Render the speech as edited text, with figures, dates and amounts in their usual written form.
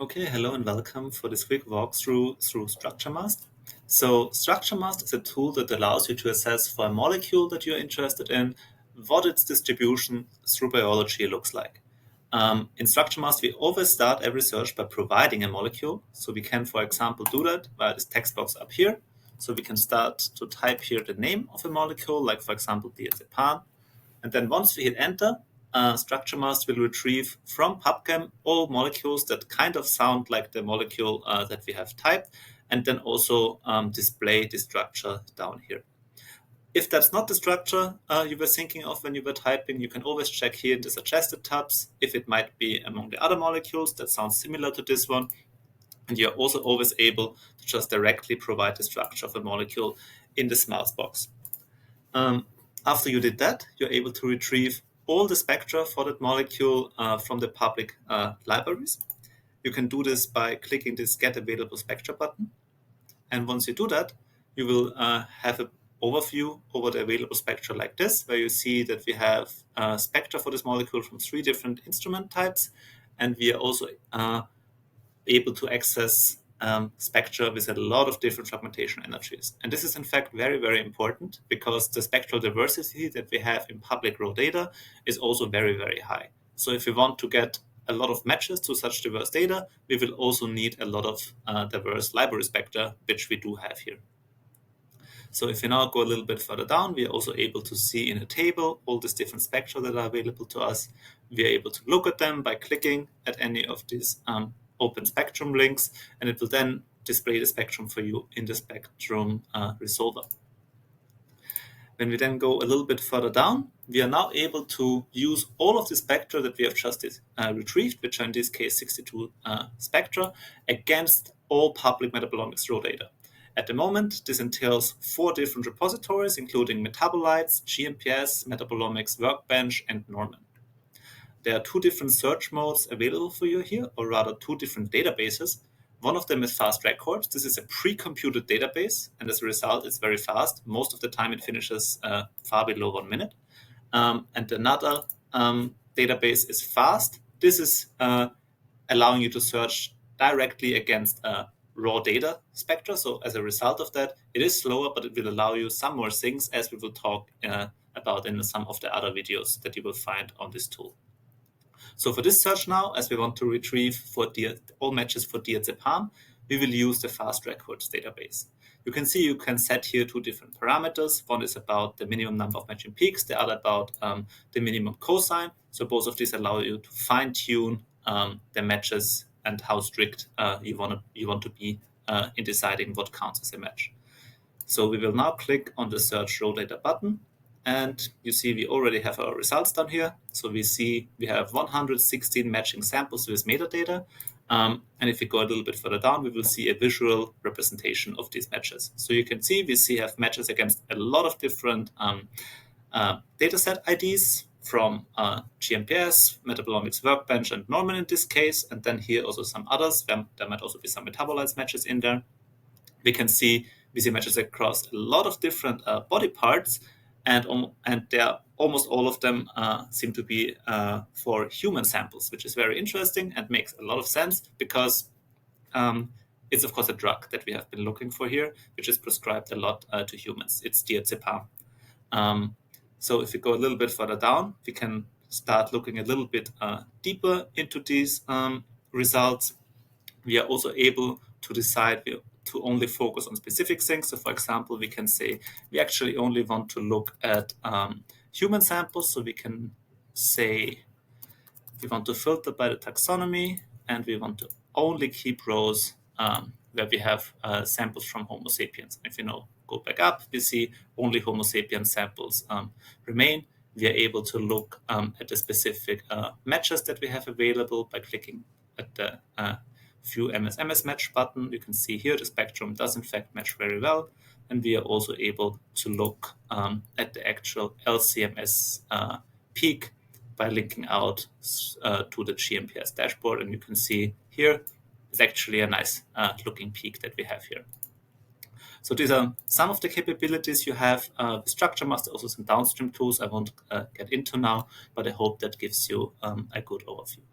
Okay, hello and welcome for this quick walkthrough through StructureMASST. So StructureMASST is a tool that allows you to assess for a molecule that you're interested in what its distribution through biology looks like. In StructureMASST, we always start every search by providing a molecule. So we can, for example, do that via this text box up here. So we can start to type here the name of a molecule, like for example, diazepam. And then once we hit enter, StructureMASST will retrieve from PubChem all molecules that kind of sound like the molecule that we have typed, and then also display the structure down here. If that's not the structure you were thinking of when you were typing, you can always check here in the suggested tabs if it might be among the other molecules that sounds similar to this one. And you're also always able to just directly provide the structure of a molecule in the SMART box. After you did that, you're able to retrieve all the spectra for that molecule from the public libraries. You can do this by clicking this Get Available Spectra button. And once you do that, you will have an overview over the available spectra like this, where you see that we have spectra for this molecule from 3 different instrument types. And we are also able to access spectra with a lot of different fragmentation energies. And this is in fact very, very important because the spectral diversity that we have in public raw data is also very, very high. So if we want to get a lot of matches to such diverse data, we will also need a lot of diverse library spectra, which we do have here. So if we now go a little bit further down, we are also able to see in a table all these different spectra that are available to us. We are able to look at them by clicking at any of these open spectrum links, and it will then display the spectrum for you in the spectrum resolver. When we then go a little bit further down, we are now able to use all of the spectra that we have just retrieved, which are in this case 62 spectra, against all public metabolomics raw data. At the moment, this entails 4 different repositories, including metabolites, GMPS, metabolomics workbench, and Norman. There are 2 different search modes available for you here, or rather 2 different databases. One of them is Fast Records. This is a pre-computed database, and as a result, it's very fast. Most of the time, it finishes far below 1 minute. And another database is Fast. This is allowing you to search directly against raw data spectra. So as a result of that, it is slower, but it will allow you some more things, as we will talk about in some of the other videos that you will find on this tool. So for this search now, as we want to retrieve for all matches for diazepam, we will use the Fast Records database. You can see you can set here 2 different parameters. One is about the minimum number of matching peaks, the other about the minimum cosine. So both of these allow you to fine-tune the matches and how strict you want to be in deciding what counts as a match. So we will now click on the Search Raw Data button. And you see we already have our results down here. So we see we have 116 matching samples with metadata. And if we go a little bit further down, we will see a visual representation of these matches. So you can see we have matches against a lot of different dataset IDs from GMPS, Metabolomics Workbench, and Norman in this case. And then here also some others. There might also be some metabolites matches in there. We see matches across a lot of different body parts. And almost all of them seem to be for human samples, which is very interesting and makes a lot of sense because it's, of course, a drug that we have been looking for here, which is prescribed a lot to humans. It's diazepam. So if we go a little bit further down, we can start looking a little bit deeper into these results. We are also able to decide to only focus on specific things. So for example, we can say we actually only want to look at human samples. So we can say we want to filter by the taxonomy, and we want to only keep rows where we have samples from Homo sapiens. If you go back up, we see only Homo sapiens samples remain. We are able to look at the specific matches that we have available by clicking at the View MS match button. You can see here the spectrum does in fact match very well, and we are also able to look at the actual LCMS peak by linking out to the GMPS dashboard, and you can see here is actually a nice looking peak that we have here. So these are some of the capabilities you have with StructureMASST, also some downstream tools I won't get into now, but I hope that gives you a good overview.